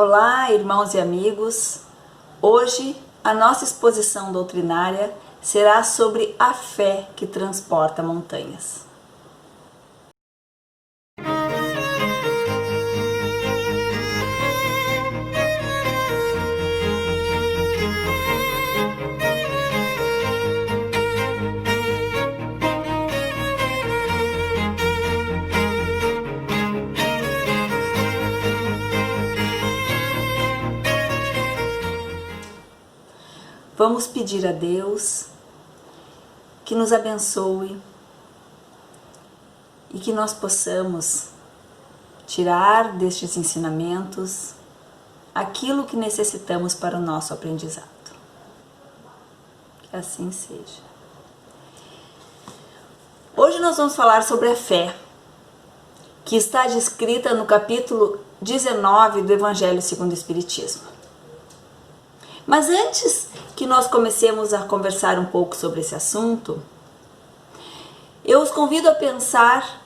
Olá, irmãos e amigos. Hoje a nossa exposição doutrinária será sobre a fé que transporta montanhas. Vamos pedir a Deus que nos abençoe e que nós possamos tirar destes ensinamentos aquilo que necessitamos para o nosso aprendizado. Que assim seja. Hoje nós vamos falar sobre a fé, que está descrita no capítulo 19 do Evangelho segundo o Espiritismo. Mas antes que nós comecemos a conversar um pouco sobre esse assunto, eu os convido a pensar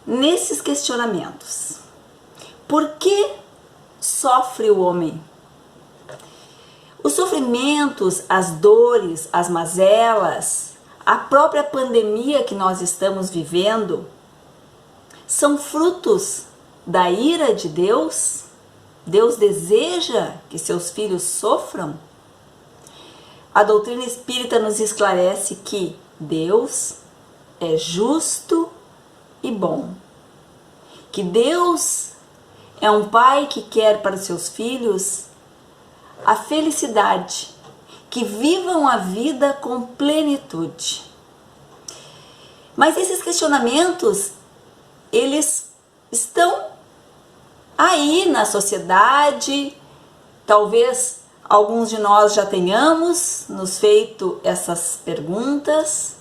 nesses questionamentos. Por que sofre o homem? Os sofrimentos, as dores, as mazelas, a própria pandemia que nós estamos vivendo, são frutos da ira de Deus? Deus deseja que seus filhos sofram? A doutrina espírita nos esclarece que Deus é justo e bom. Que Deus é um pai que quer para os seus filhos a felicidade, que vivam a vida com plenitude. Mas esses questionamentos, eles estão aí na sociedade. Talvez alguns de nós já tenhamos nos feito essas perguntas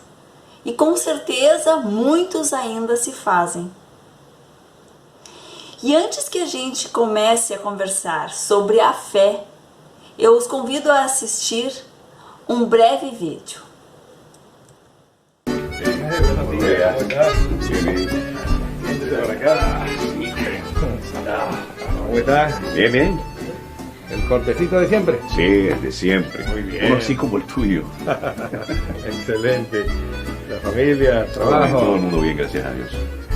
e com certeza muitos ainda se fazem. E antes que a gente comece a conversar sobre a fé, eu os convido a assistir um breve vídeo. ¿Cómo está? Bien, bien. ¿El cortecito de siempre? Sí, es de siempre. Muy bien. Uno así como el tuyo. Excelente. La familia, Todo trabajo. el mundo bien, gracias a Dios.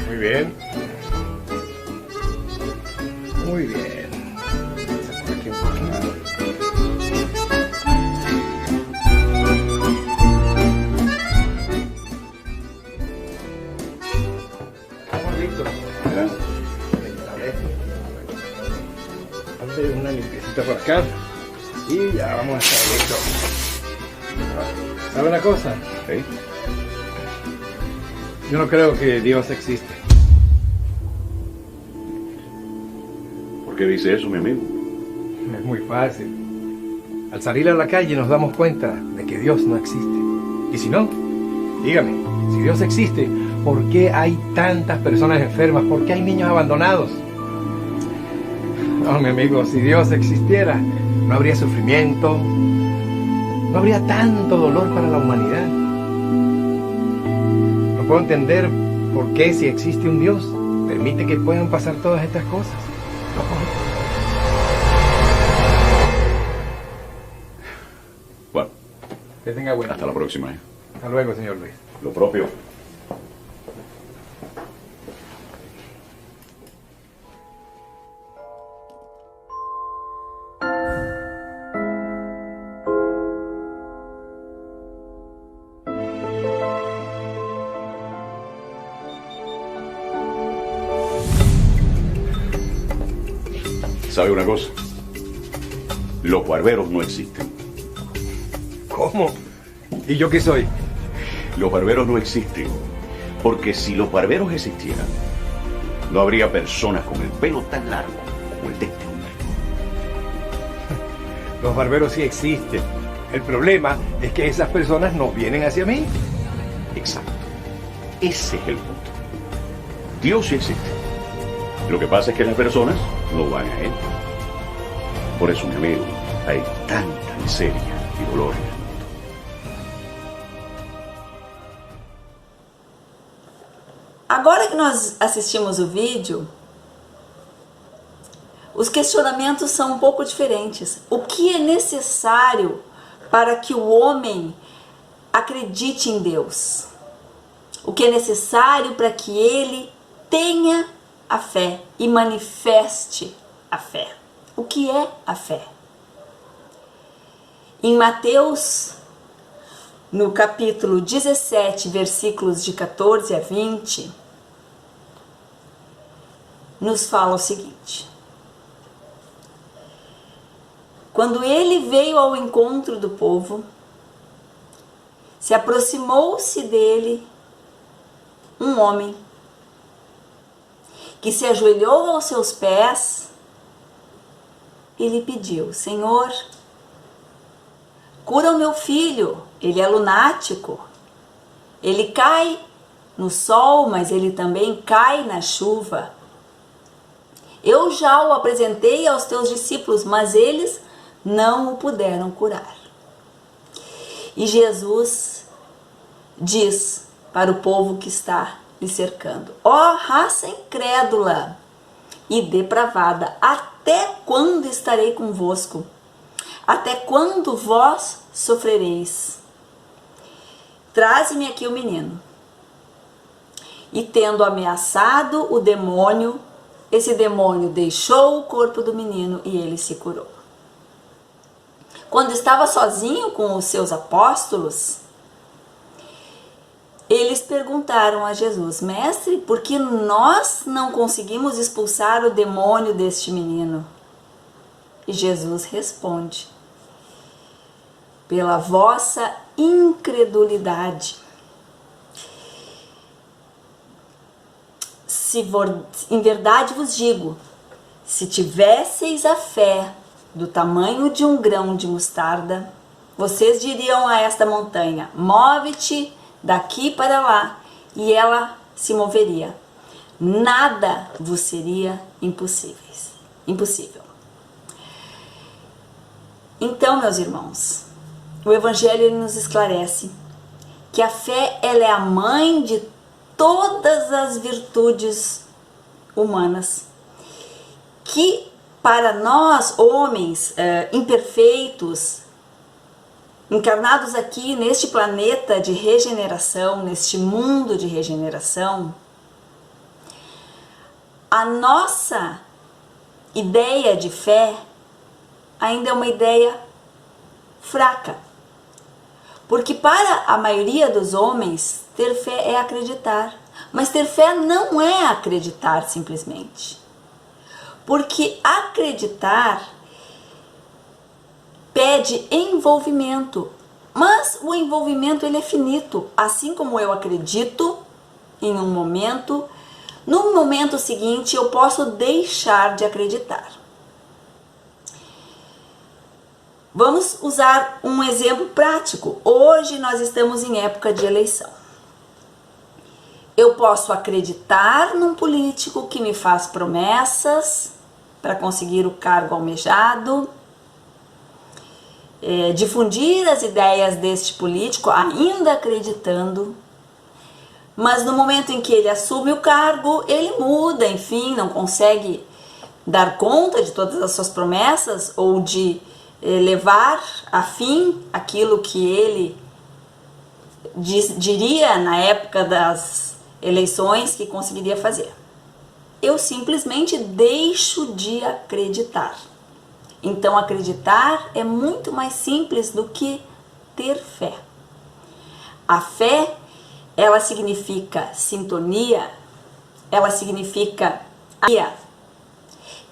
Muy bien. Muy bien. Por aquí un poquito. Estamos listos. ¿Verdad? Hace una limpiecita por acá y ya vamos a estar listos. ¿Sabe una cosa? ¿Sí? Yo no creo que Dios existe. ¿Por qué dice eso, mi amigo? Es muy fácil. Al salir a la calle nos damos cuenta de que Dios no existe. Y si no, dígame, si Dios existe, ¿por qué hay tantas personas enfermas? ¿Por qué hay niños abandonados? No, mi amigo, si Dios existiera, no habría sufrimiento, no habría tanto dolor para la humanidad. No puedo entender por qué, si existe un Dios, permite que puedan pasar todas estas cosas. Bueno, Que tenga buena. hasta la próxima. Hasta luego, señor Luis. Lo propio. ¿Sabe una cosa? Los barberos no existen. ¿Cómo? ¿Y yo qué soy? Los barberos no existen. Porque si los barberos existieran, no habría personas con el pelo tan largo como el de este hombre. Los barberos sí existen. El problema es que esas personas no vienen hacia mí. Exacto. Ese es el punto. Dios sí existe. Lo que pasa es que las personas no van a Él. Por eso, mi amigo, hay tanta miseria y dolor en el mundo. Agora que nós assistimos o vídeo, os questionamentos são um pouco diferentes. O que é necessário para que o homem acredite em Deus? O que é necessário para que ele tenha a fé e manifeste a fé? O que é a fé? Em Mateus, no capítulo 17, versículos de 14 a 20, nos fala o seguinte: quando ele veio ao encontro do povo, se aproximou-se dele um homem que se ajoelhou aos seus pés e lhe pediu: Senhor, cura o meu filho, ele é lunático, ele cai no sol, mas ele também cai na chuva. Eu já o apresentei aos teus discípulos, mas eles não o puderam curar. E Jesus diz para o povo que está lhe cercando: ó raça incrédula e depravada, até quando estarei convosco? Até quando vós sofrereis? Traze-me aqui o menino. E tendo ameaçado o demônio, esse demônio deixou o corpo do menino e ele se curou. Quando estava sozinho com os seus apóstolos, eles perguntaram a Jesus: Mestre, por que nós não conseguimos expulsar o demônio deste menino? E Jesus responde: pela vossa incredulidade. Em verdade vos digo, se tivesseis a fé do tamanho de um grão de mostarda, vocês diriam a esta montanha: move-te daqui para lá, e ela se moveria. Nada vos seria impossível. Então, meus irmãos, o Evangelho ele nos esclarece que a fé ela é a mãe de todas as virtudes humanas, que para nós, homens imperfeitos, encarnados aqui neste planeta de regeneração, neste mundo de regeneração, a nossa ideia de fé ainda é uma ideia fraca. Porque para a maioria dos homens, ter fé é acreditar. Mas ter fé não é acreditar simplesmente. Porque acreditar pede envolvimento. Mas o envolvimento ele é finito. Assim como eu acredito em um momento, no momento seguinte eu posso deixar de acreditar. Vamos usar um exemplo prático. Hoje nós estamos em época de eleição. Eu posso acreditar num político que me faz promessas para conseguir o cargo almejado, difundir as ideias deste político ainda acreditando, mas no momento em que ele assume o cargo, ele muda, enfim, não consegue dar conta de todas as suas promessas ou de levar a fim aquilo que ele diria na época das eleições que conseguiria fazer. Eu simplesmente deixo de acreditar. Então acreditar é muito mais simples do que ter fé. A fé, ela significa sintonia, ela significa alegria.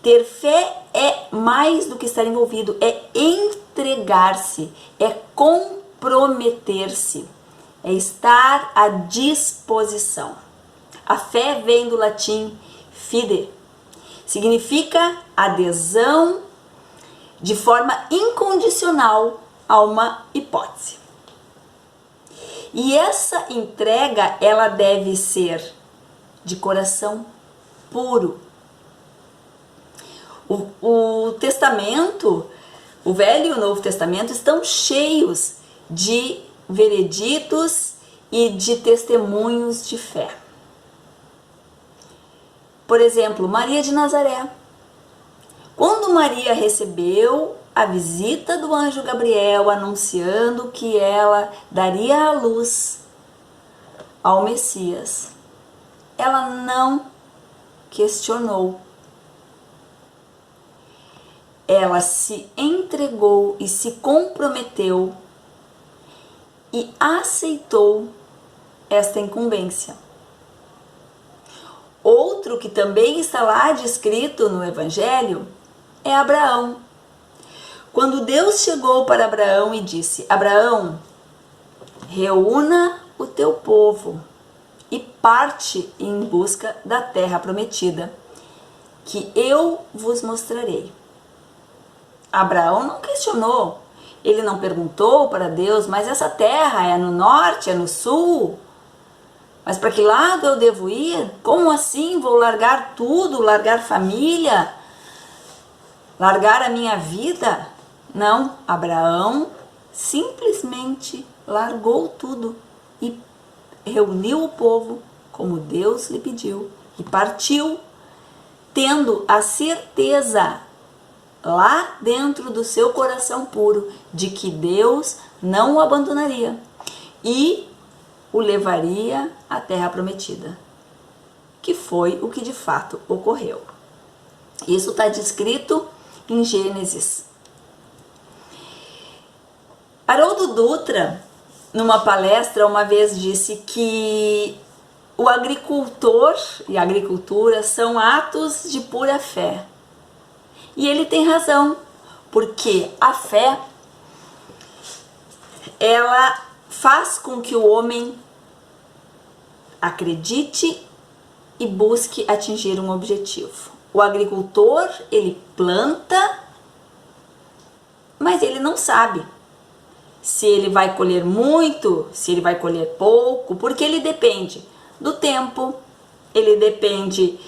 Ter fé é mais do que estar envolvido, é entregar-se, é comprometer-se, é estar à disposição. A fé vem do latim fide, significa adesão de forma incondicional a uma hipótese. E essa entrega, ela deve ser de coração puro. O Testamento, o Velho e o Novo Testamento estão cheios de vereditos e de testemunhos de fé. Por exemplo, Maria de Nazaré. Maria recebeu a visita do anjo Gabriel anunciando que ela daria à luz ao Messias, ela não questionou. Ela se entregou e se comprometeu e aceitou esta incumbência. Outro que também está lá descrito no Evangelho é Abraão. Quando Deus chegou para Abraão e disse: Abraão, reúna o teu povo e parte em busca da terra prometida, que eu vos mostrarei. Abraão não questionou, ele não perguntou para Deus: mas essa terra é no norte, é no sul? Mas para que lado eu devo ir? Como assim vou largar tudo, largar família, largar a minha vida? Não, Abraão simplesmente largou tudo e reuniu o povo como Deus lhe pediu e partiu, tendo a certeza lá dentro do seu coração puro de que Deus não o abandonaria e o levaria à terra prometida, que foi o que de fato ocorreu. Isso está descrito em Gênesis. Haroldo Dutra, numa palestra, uma vez disse que o agricultor e a agricultura são atos de pura fé. E ele tem razão, porque a fé, ela faz com que o homem acredite e busque atingir um objetivo. O agricultor, ele planta, mas ele não sabe se ele vai colher muito, se ele vai colher pouco, porque ele depende do tempo, ele depende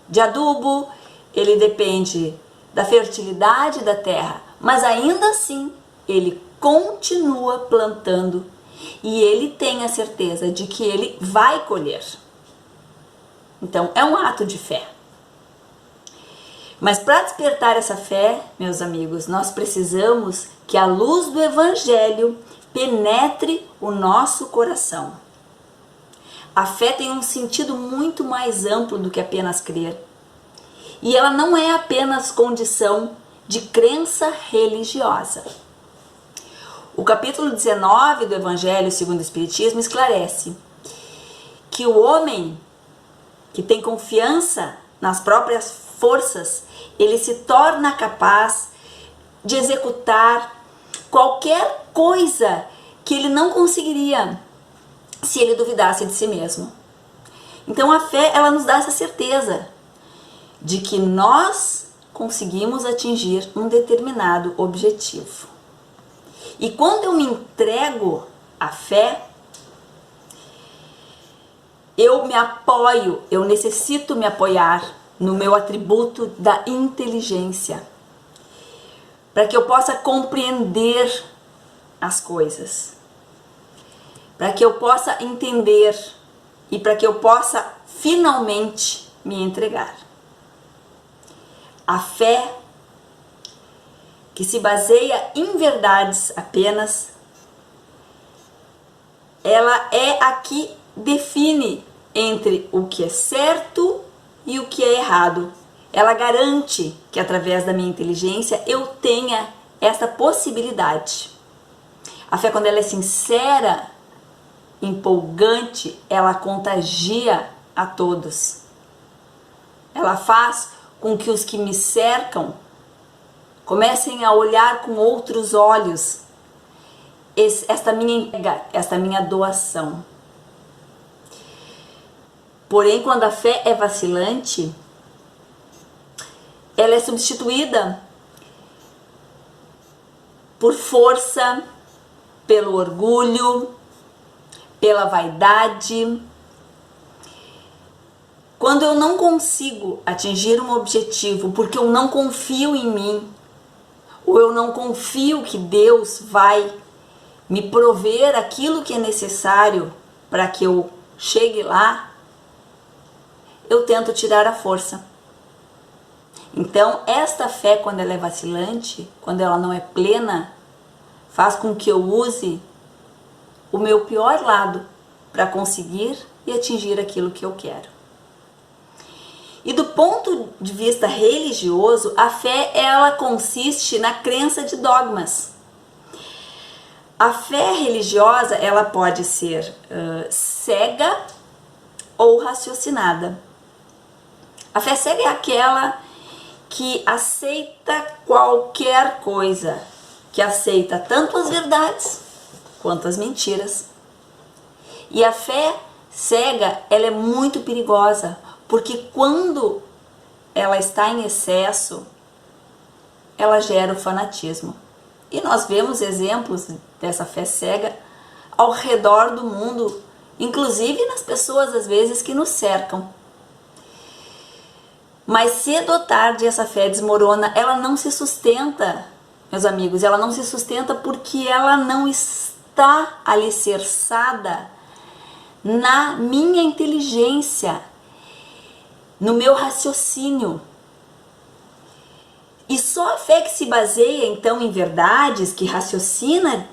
de adubo, ele depende da fertilidade da terra, mas ainda assim ele continua plantando e ele tem a certeza de que ele vai colher. Então é um ato de fé. Mas para despertar essa fé, meus amigos, nós precisamos que a luz do Evangelho penetre o nosso coração. A fé tem um sentido muito mais amplo do que apenas crer. E ela não é apenas condição de crença religiosa. O capítulo 19 do Evangelho segundo o Espiritismo esclarece que o homem que tem confiança nas próprias forças, ele se torna capaz de executar qualquer coisa que ele não conseguiria se ele duvidasse de si mesmo. Então a fé, ela nos dá essa certeza de que nós conseguimos atingir um determinado objetivo. E quando eu me entrego à fé, eu me apoio, eu necessito me apoiar no meu atributo da inteligência, para que eu possa compreender as coisas, para que eu possa entender e para que eu possa finalmente me entregar. A fé que se baseia em verdades apenas, ela é a que define entre o que é certo e o que é errado. Ela garante que através da minha inteligência eu tenha essa possibilidade. A fé, quando ela é sincera, empolgante, ela contagia a todos. Ela faz com que os que me cercam comecem a olhar com outros olhos esta minha entrega, esta minha doação. Porém, quando a fé é vacilante, ela é substituída por força, pelo orgulho, pela vaidade. Quando eu não consigo atingir um objetivo porque eu não confio em mim, ou eu não confio que Deus vai me prover aquilo que é necessário para que eu chegue lá, eu tento tirar a força. Então, esta fé, quando ela é vacilante, quando ela não é plena, faz com que eu use o meu pior lado para conseguir e atingir aquilo que eu quero. E do ponto de vista religioso, a fé, ela consiste na crença de dogmas. A fé religiosa, ela pode ser cega ou raciocinada. A fé cega é aquela que aceita qualquer coisa, que aceita tanto as verdades quanto as mentiras. E a fé cega, ela é muito perigosa, porque quando ela está em excesso, ela gera o fanatismo. E nós vemos exemplos dessa fé cega ao redor do mundo, inclusive nas pessoas às vezes que nos cercam. Mas cedo ou tarde essa fé desmorona, ela não se sustenta, meus amigos, ela não se sustenta porque ela não está alicerçada na minha inteligência, no meu raciocínio. E só a fé que se baseia então em verdades, que raciocina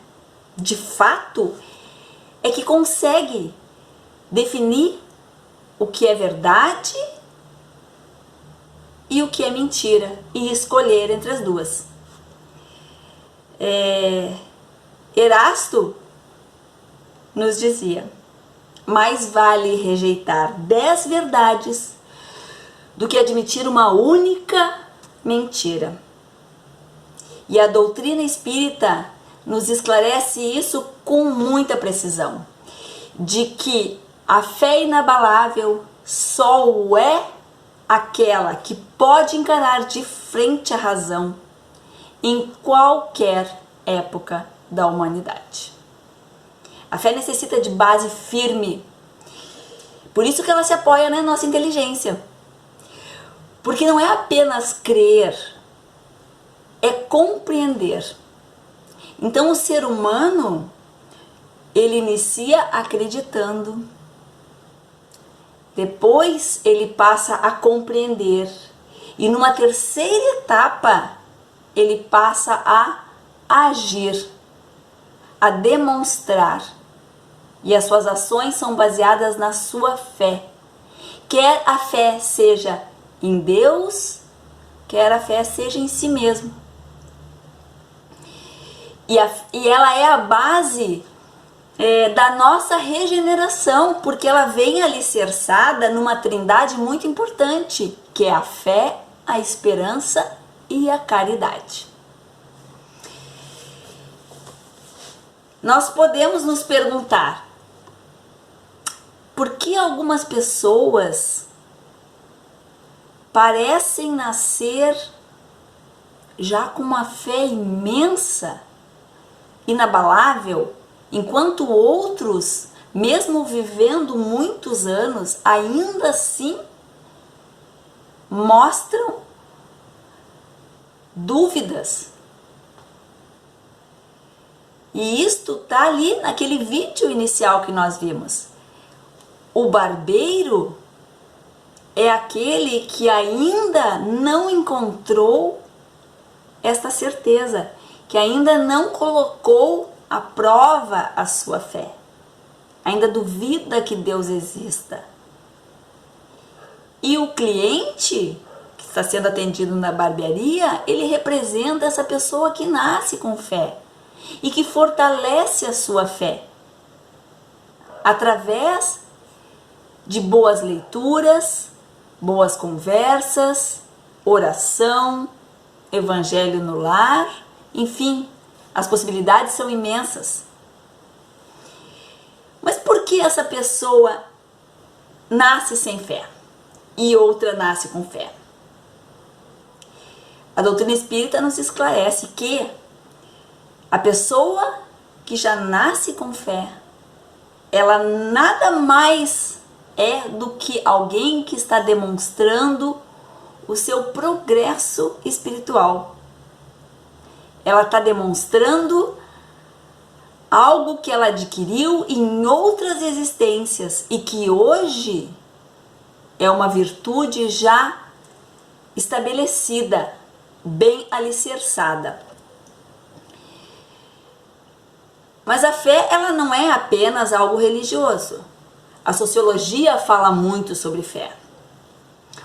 de fato, é que consegue definir o que é verdade e o que é mentira e escolher entre as duas. Erasto nos dizia: mais vale rejeitar 10 verdades do que admitir uma única mentira. E a doutrina espírita nos esclarece isso com muita precisão, de que a fé inabalável só é aquela que pode encarar de frente a razão em qualquer época da humanidade. A fé necessita de base firme, por isso que ela se apoia na nossa inteligência. Porque não é apenas crer, é compreender. Então o ser humano, ele inicia acreditando, depois ele passa a compreender, e numa terceira etapa ele passa a agir, a demonstrar, e as suas ações são baseadas na sua fé. Quer a fé seja em Deus, quer a fé seja em si mesmo. E ela é a base da nossa regeneração, porque ela vem alicerçada numa trindade muito importante, que é a fé, a esperança e a caridade. Nós podemos nos perguntar: por que algumas pessoas parecem nascer já com uma fé imensa, inabalável, enquanto outros, mesmo vivendo muitos anos, ainda assim mostram dúvidas? E isto tá ali naquele vídeo inicial que nós vimos. O barbeiro é aquele que ainda não encontrou esta certeza, que ainda não colocou à prova a sua fé, ainda duvida que Deus exista. E o cliente que está sendo atendido na barbearia, ele representa essa pessoa que nasce com fé e que fortalece a sua fé através de boas leituras, boas conversas, oração, evangelho no lar, enfim, as possibilidades são imensas. Mas por que essa pessoa nasce sem fé e outra nasce com fé? A doutrina espírita nos esclarece que a pessoa que já nasce com fé, ela nada mais é do que alguém que está demonstrando o seu progresso espiritual. Ela está demonstrando algo que ela adquiriu em outras existências e que hoje é uma virtude já estabelecida, bem alicerçada. Mas a fé, ela não é apenas algo religioso. A sociologia fala muito sobre fé.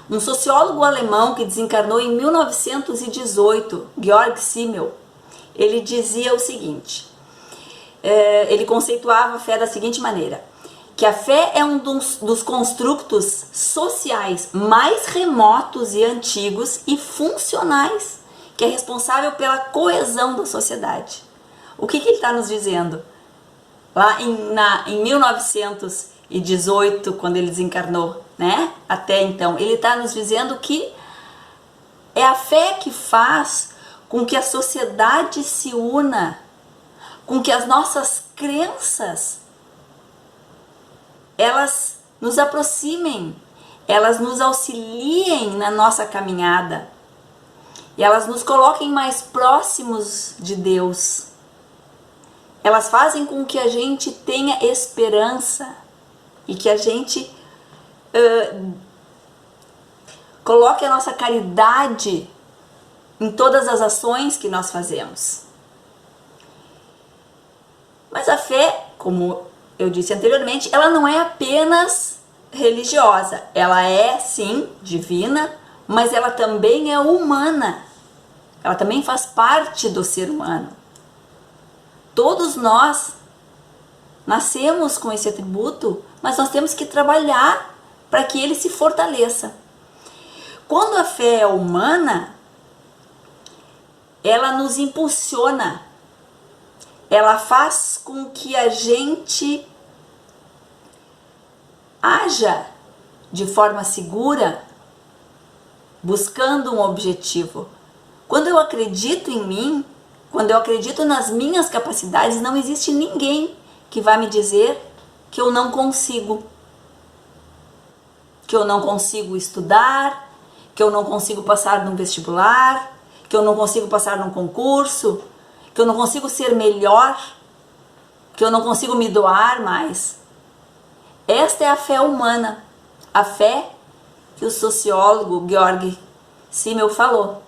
Um sociólogo alemão que desencarnou em 1918, Georg Simmel, ele dizia o seguinte, ele conceituava a fé da seguinte maneira, que a fé é um dos construtos sociais mais remotos e antigos e funcionais, que é responsável pela coesão da sociedade. O que ele está nos dizendo? Lá em 1918, quando ele desencarnou, né? Até então, ele está nos dizendo que é a fé que faz com que a sociedade se una, com que as nossas crenças, elas nos aproximem, elas nos auxiliem na nossa caminhada, e elas nos coloquem mais próximos de Deus. Elas fazem com que a gente tenha esperança e que a gente coloque a nossa caridade em todas as ações que nós fazemos. Mas a fé, como eu disse anteriormente, ela não é apenas religiosa. Ela é, sim, divina, mas ela também é humana. Ela também faz parte do ser humano. Todos nós nascemos com esse atributo, mas nós temos que trabalhar para que ele se fortaleça. Quando a fé é humana, ela nos impulsiona, ela faz com que a gente haja de forma segura, buscando um objetivo. Quando eu acredito em mim, quando eu acredito nas minhas capacidades, não existe ninguém que vai me dizer que eu não consigo. Que eu não consigo estudar, que eu não consigo passar num vestibular, que eu não consigo passar num concurso, que eu não consigo ser melhor, que eu não consigo me doar mais. Esta é a fé humana, a fé que o sociólogo Georg Simmel falou.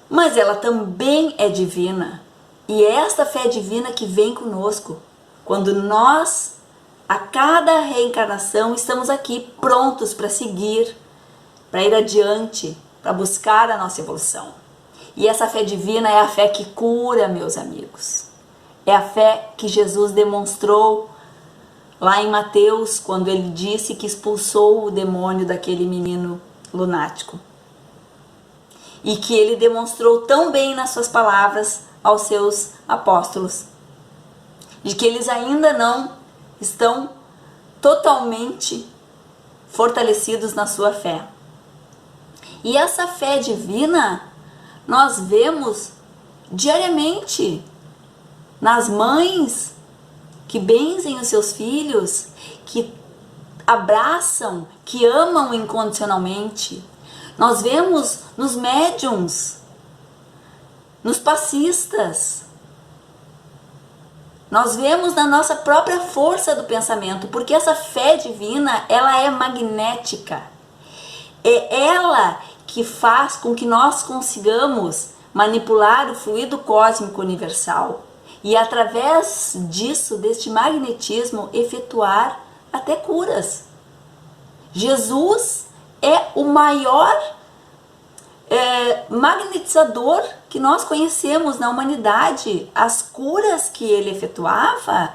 Mas ela também é divina, e é esta fé divina que vem conosco, quando nós, a cada reencarnação, estamos aqui prontos para seguir, para ir adiante, para buscar a nossa evolução. E essa fé divina é a fé que cura, meus amigos. É a fé que Jesus demonstrou lá em Mateus, quando ele disse que expulsou o demônio daquele menino lunático. E que ele demonstrou tão bem nas suas palavras aos seus apóstolos, de que eles ainda não estão totalmente fortalecidos na sua fé. E essa fé divina nós vemos diariamente nas mães que benzem os seus filhos, que abraçam, que amam incondicionalmente. Nós vemos nos médiums, nos passistas. Nós vemos na nossa própria força do pensamento, porque essa fé divina, ela é magnética. É ela que faz com que nós consigamos manipular o fluido cósmico universal e, através disso, deste magnetismo, efetuar até curas. Jesus é o maior magnetizador que nós conhecemos na humanidade. As curas que ele efetuava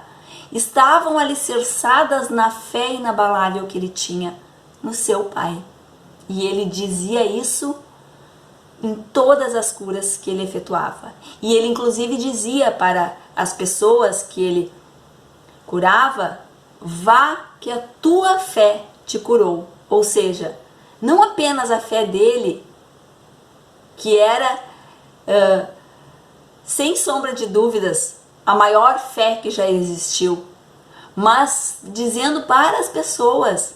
estavam alicerçadas na fé inabalável que ele tinha no seu Pai. E ele dizia isso em todas as curas que ele efetuava. E ele inclusive dizia para as pessoas que ele curava: vá que a tua fé te curou. Ou seja, não apenas a fé dele, que era, sem sombra de dúvidas, a maior fé que já existiu, mas dizendo para as pessoas: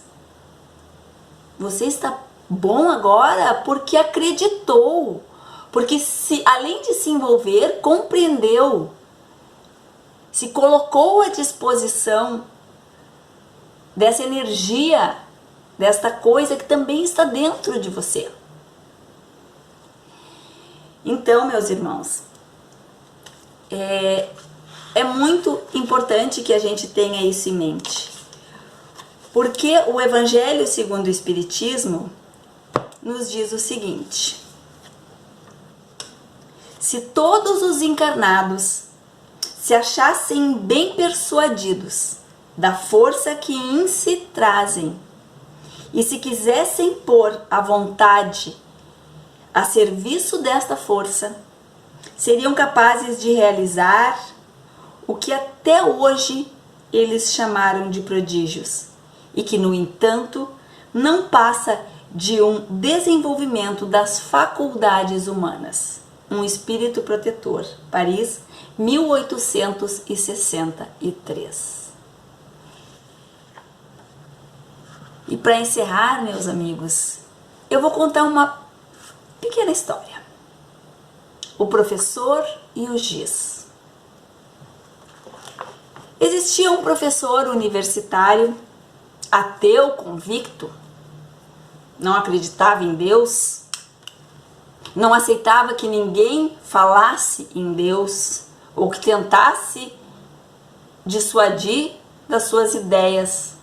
você está bom agora porque acreditou, porque além de se envolver, compreendeu, se colocou à disposição dessa energia desta coisa que também está dentro de você. Então, meus irmãos, é muito importante que a gente tenha isso em mente, porque o Evangelho segundo o Espiritismo nos diz o seguinte: se todos os encarnados se achassem bem persuadidos da força que em si trazem e se quisessem pôr a vontade a serviço desta força, seriam capazes de realizar o que até hoje eles chamaram de prodígios e que, no entanto, não passa de um desenvolvimento das faculdades humanas. Um espírito protetor, Paris, 1863. E para encerrar, meus amigos, eu vou contar uma pequena história. O professor e o giz. Existia um professor universitário, ateu convicto, não acreditava em Deus, não aceitava que ninguém falasse em Deus ou que tentasse dissuadir das suas ideias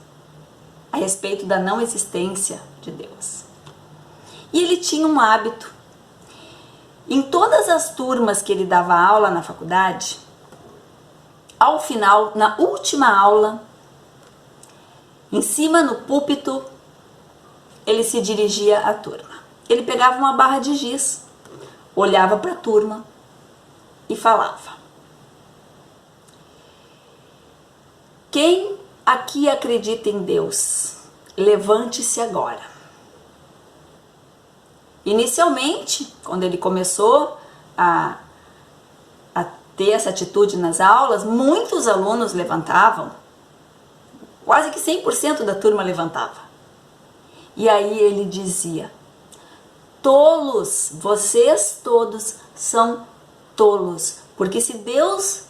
a respeito da não existência de Deus. E ele tinha um hábito. Em todas as turmas que ele dava aula na faculdade, ao final, na última aula, em cima no púlpito, ele se dirigia à turma. Ele pegava uma barra de giz, olhava para a turma e falava: quem aqui acredita em Deus, levante-se agora. Inicialmente, quando ele começou a ter essa atitude nas aulas, muitos alunos levantavam, quase que 100% da turma levantava. E aí ele dizia: tolos, vocês todos são tolos, porque se Deus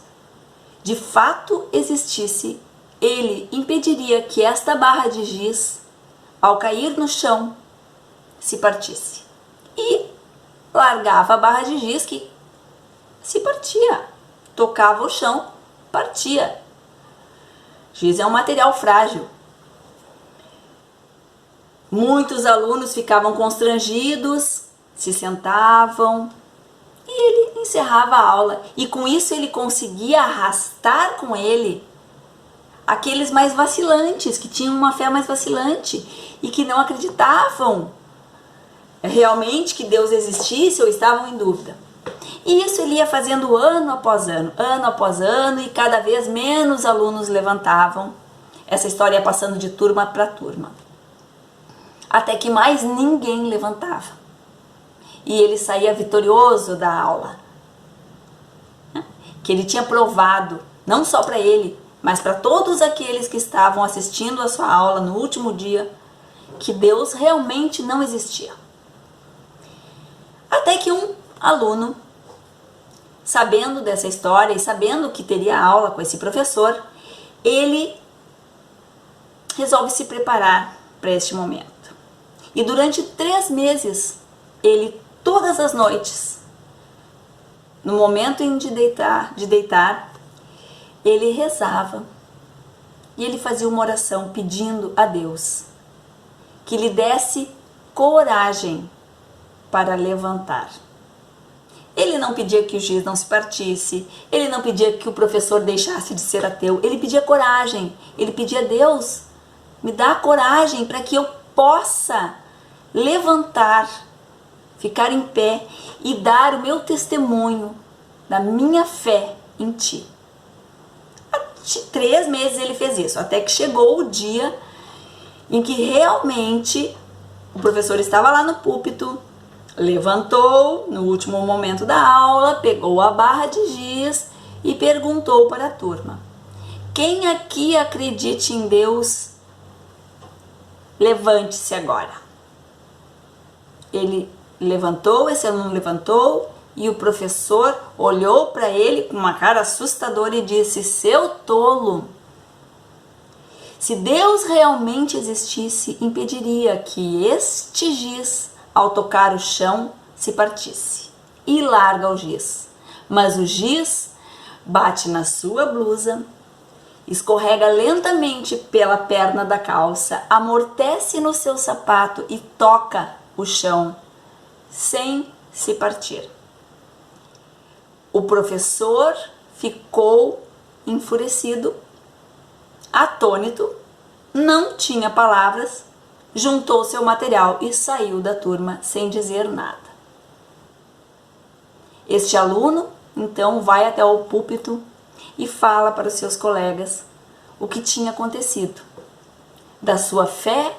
de fato existisse, ele impediria que esta barra de giz, ao cair no chão, se partisse. E largava a barra de giz que se partia, tocava o chão, partia. Giz é um material frágil. Muitos alunos ficavam constrangidos, se sentavam e ele encerrava a aula. E com isso ele conseguia arrastar com ele aqueles mais vacilantes, que tinham uma fé mais vacilante e que não acreditavam realmente que Deus existisse ou estavam em dúvida. E isso ele ia fazendo ano após ano, e cada vez menos alunos levantavam. Essa história ia passando de turma para turma, até que mais ninguém levantava. E ele saía vitorioso da aula, que ele tinha provado, não só para ele, mas para todos aqueles que estavam assistindo a sua aula no último dia, que Deus realmente não existia. Até que um aluno, sabendo dessa história e sabendo que teria aula com esse professor, ele resolve se preparar para este momento. E durante 3 meses, ele todas as noites, no momento de deitar, ele rezava e ele fazia uma oração pedindo a Deus que lhe desse coragem para levantar. Ele não pedia que o giz não se partisse, ele não pedia que o professor deixasse de ser ateu, ele pedia coragem, ele pedia a Deus, me dá coragem para que eu possa levantar, ficar em pé e dar o meu testemunho da minha fé em ti. Há 3 meses ele fez isso, até que chegou o dia em que realmente o professor estava lá no púlpito, levantou no último momento da aula, pegou a barra de giz e perguntou para a turma: quem aqui acredita em Deus, levante-se agora. Ele levantou, esse aluno levantou, e o professor olhou para ele com uma cara assustadora e disse: seu tolo, Se Deus realmente existisse, impediria que este giz, ao tocar o chão, se partisse e larga o giz. Mas o giz bate na sua blusa, escorrega lentamente pela perna da calça, amortece no seu sapato e toca o chão, sem se partir. O professor ficou enfurecido, atônito, não tinha palavras, juntou seu material e saiu da turma sem dizer nada. Este aluno, então, vai até o púlpito e fala para os seus colegas o que tinha acontecido, da sua fé,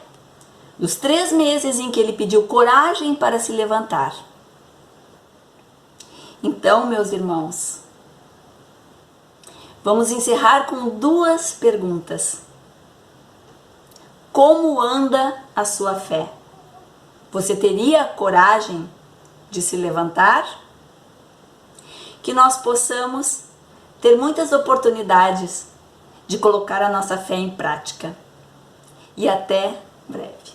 dos 3 meses em que ele pediu coragem para se levantar. Então, meus irmãos, vamos encerrar com 2 perguntas. Como anda a sua fé? Você teria coragem de se levantar? Que nós possamos ter muitas oportunidades de colocar a nossa fé em prática. E até breve.